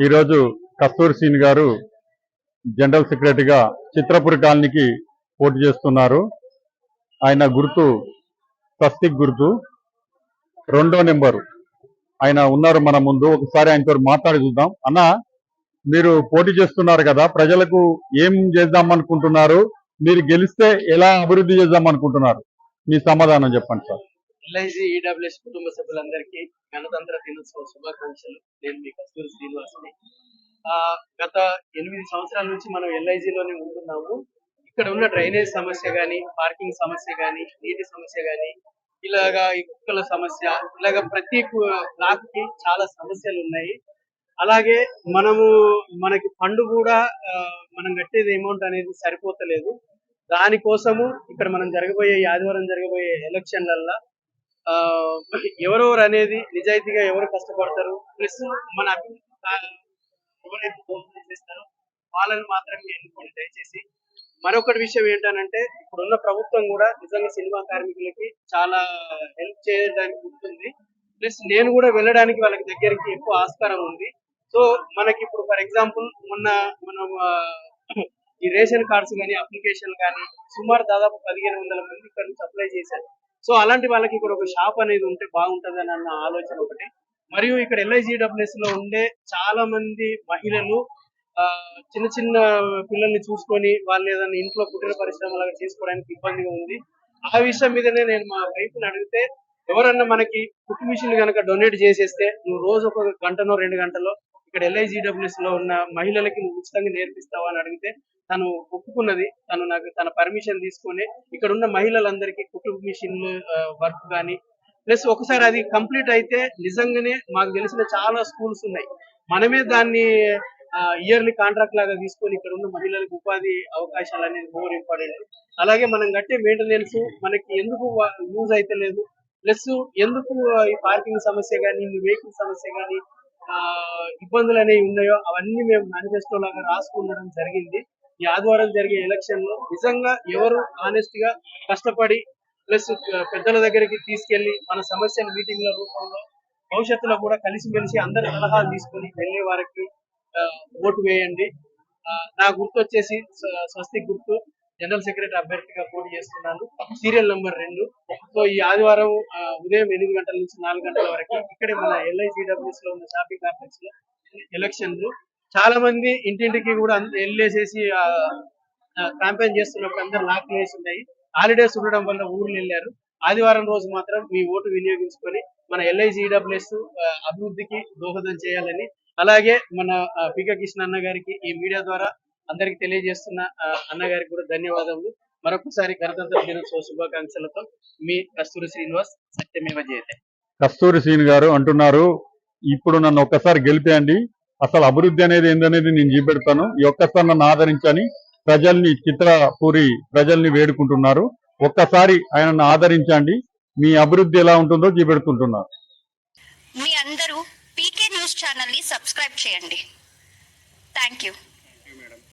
ఈరోజు కస్తూరి సీన్ గారు జనరల్ సెక్రటరీగా చిత్రపురి కాలనీకి పోటీ చేస్తున్నారు. ఆయన గుర్తు స్వస్తిక్ గుర్తు, 2వ నెంబరు. ఆయన ఉన్నారు మన ముందు. ఒకసారి ఆయనతో మాట్లాడి చూద్దాం. అన్న, మీరు పోటీ చేస్తున్నారు కదా, ప్రజలకు ఏం చేద్దాం అనుకుంటున్నారు? మీరు గెలిస్తే ఎలా అభివృద్ధి చేద్దాం అనుకుంటున్నారు? మీ సమాధానం చెప్పండి సార్. ఎల్ఐజీ ఈడబ్ల్యూఎస్ కుటుంబ సభ్యులందరికీ గణతంత్ర దినోత్సవ శుభాకాంక్షలు. నేను మీ కస్తూరి శ్రీనివాస్ని. గత 8 సంవత్సరాల నుంచి మనం ఎల్ఐజీలోనే ఉంటున్నాము. ఇక్కడ ఉన్న డ్రైనేజ్ సమస్య కానీ, పార్కింగ్ సమస్య కానీ, నీటి సమస్య కానీ, ఇలాగా ఈ కుక్కల సమస్య, ఇలాగ ప్రతి బ్లాక్ కి చాలా సమస్యలు ఉన్నాయి. అలాగే మనకి ఫండ్ కూడా మనం కట్టేది అమౌంట్ అనేది సరిపోతలేదు. దానికోసము ఇక్కడ మనం ఆదివారం జరగబోయే ఎలక్షన్లల్లో ఎవరెవరు అనేది నిజాయితీగా ఎవరు కష్టపడతారు, ప్లస్ మన ఎవరైతే దోషం చేస్తారో వాళ్ళని మాత్రమే ఎన్నుకోండి దయచేసి. మరొకటి విషయం ఏంటనంటే, ఇప్పుడున్న ప్రభుత్వం కూడా నిజంగా సినిమా కార్మికులకి చాలా హెల్ప్ చేయడానికి ఉంటుంది. ప్లస్ నేను కూడా వెళ్ళడానికి వాళ్ళకి దగ్గరికి ఎక్కువ ఆస్కారం ఉంది. సో మనకి ఇప్పుడు ఫర్ ఎగ్జాంపుల్ మనం ఈ రేషన్ కార్డ్స్ కానీ, అప్లికేషన్ కానీ సుమారు దాదాపు 1500 మంది ఇక్కడ నుంచి అప్లై చేశారు. సో అలాంటి వాళ్ళకి ఇక్కడ ఒక షాప్ అనేది ఉంటే బాగుంటుంది అన్న ఆలోచన ఒకటి. మరియు ఇక్కడ ఎల్ఐజీడబ్ల్యూఎస్ లో ఉండే చాలా మంది మహిళలు చిన్న చిన్న పిల్లల్ని చూసుకొని వాళ్ళు ఏదైనా ఇంట్లో కుటీర పరిశ్రమలాగా చేసుకోవడానికి ఇబ్బందిగా ఉంది. ఆ విషయం మీదనే నేను మా వైఫ్ని అడిగితే, ఎవరన్నా మనకి కుట్టు మిషన్ కనుక డొనేట్ చేసేస్తే నువ్వు రోజు ఒక గంటనో 2 గంటలో ఇక్కడ ఎల్ఐజీడబ్ల్యూఎస్ లో ఉన్న మహిళలకి నువ్వు ఉచితంగా నేర్పిస్తావా అని అడిగితే తను ఒప్పుకున్నది. నాకు తన పర్మిషన్ తీసుకొని ఇక్కడ ఉన్న మహిళలందరికీ కుట్టు మిషన్ వర్క్ కానీ, ప్లస్ ఒకసారి అది కంప్లీట్ అయితే నిజంగానే మాకు తెలిసిన చాలా స్కూల్స్ ఉన్నాయి. మనమే దాన్ని ఇయర్లీ కాంట్రాక్ట్ లాగా తీసుకొని ఇక్కడ ఉన్న మహిళలకు ఉపాధి అవకాశాలు అనేది మోర్ ఇంపార్టెంట్. అలాగే మనం కట్టే మెయింటెనెన్స్ మనకి ఎందుకు యూజ్ అయితే లేదు, ప్లస్ ఎందుకు ఈ పార్కింగ్ సమస్య కానీ, వెహికల్ సమస్య కానీ, ఇబ్బందులు అనేవి ఉన్నాయో అవన్నీ మేము మేనిఫెస్టో లాగా రాసుకుండడం జరిగింది. ఈ ఆదివారం జరిగే ఎలక్షన్ లో నిజంగా ఎవరు ఆనెస్ట్ గా కష్టపడి ప్లస్ పెద్దల దగ్గరికి తీసుకెళ్లి మన సమస్యల మీటింగ్ల రూపంలో భవిష్యత్తులో కూడా కలిసిమెలిసి అందరి సలహాలు తీసుకొని వెళ్లే వారికి ఓటు వేయండి. నా గుర్తు వచ్చేసి స్వస్తిక్ గుర్తు, జనరల్ సెక్రటరీ అభ్యర్థిగా పోటీ చేస్తున్నాను, సీరియల్ నెంబర్ 2. సో ఈ ఆదివారం ఉదయం 8 గంటల నుంచి 4 గంటల వరకు ఇక్కడే మన ఎల్ఐజీడబ్ల్యూఎస్ లో ఉన్న షాపింగ్ కాంప్లెక్స్ లో ఎలక్షన్లు. చాలా మంది ఇంటింటికి కూడా వెళ్ళేసేసి క్యాంపెయిన్ చేస్తున్నప్పుడు అందరు లాక్లు వేసి ఉన్నాయి. హాలిడేస్ ఉండడం వల్ల ఊర్లు వెళ్ళారు. ఆదివారం రోజు మాత్రం మీ ఓటు వినియోగించుకొని మన ఎల్ఐజీడబ్ల్యూఎస్ అభివృద్ధికి దోహదం చేయాలని, అలాగే మన పిక కృష్ణ అన్న గారికి ఈ మీడియా ద్వారా అందరికి తెలియజేస్తున్న అన్నగారికి కూడా ధన్యవాదములు. మరొకసారి గణతంత్ర దినోత్సవ శుభాకాంక్షలతో మీ కస్తూరి శ్రీనివాస్, సత్యమేవ జయతే. కస్తూరి శ్రీని గారు అంటున్నారు, ఇప్పుడు నన్ను ఒక్కసారి గెలిపేయండి, అసలు అభివృద్ధి అనేది ఏందనేది నేను చూపెడతాను, ఈ ఒక్కసారి నన్ను ఆదరించని చిత్రపూరి ప్రజల్ని వేడుకుంటున్నారు. ఒక్కసారి ఆయనను ఆదరించండి, మీ అభివృద్ధి ఎలా ఉంటుందో చూపెడుతుంటున్నారు. మీ అందరూ పీకే న్యూస్ ఛానల్ ని సబ్స్క్రైబ్ చేయండి. Thank you.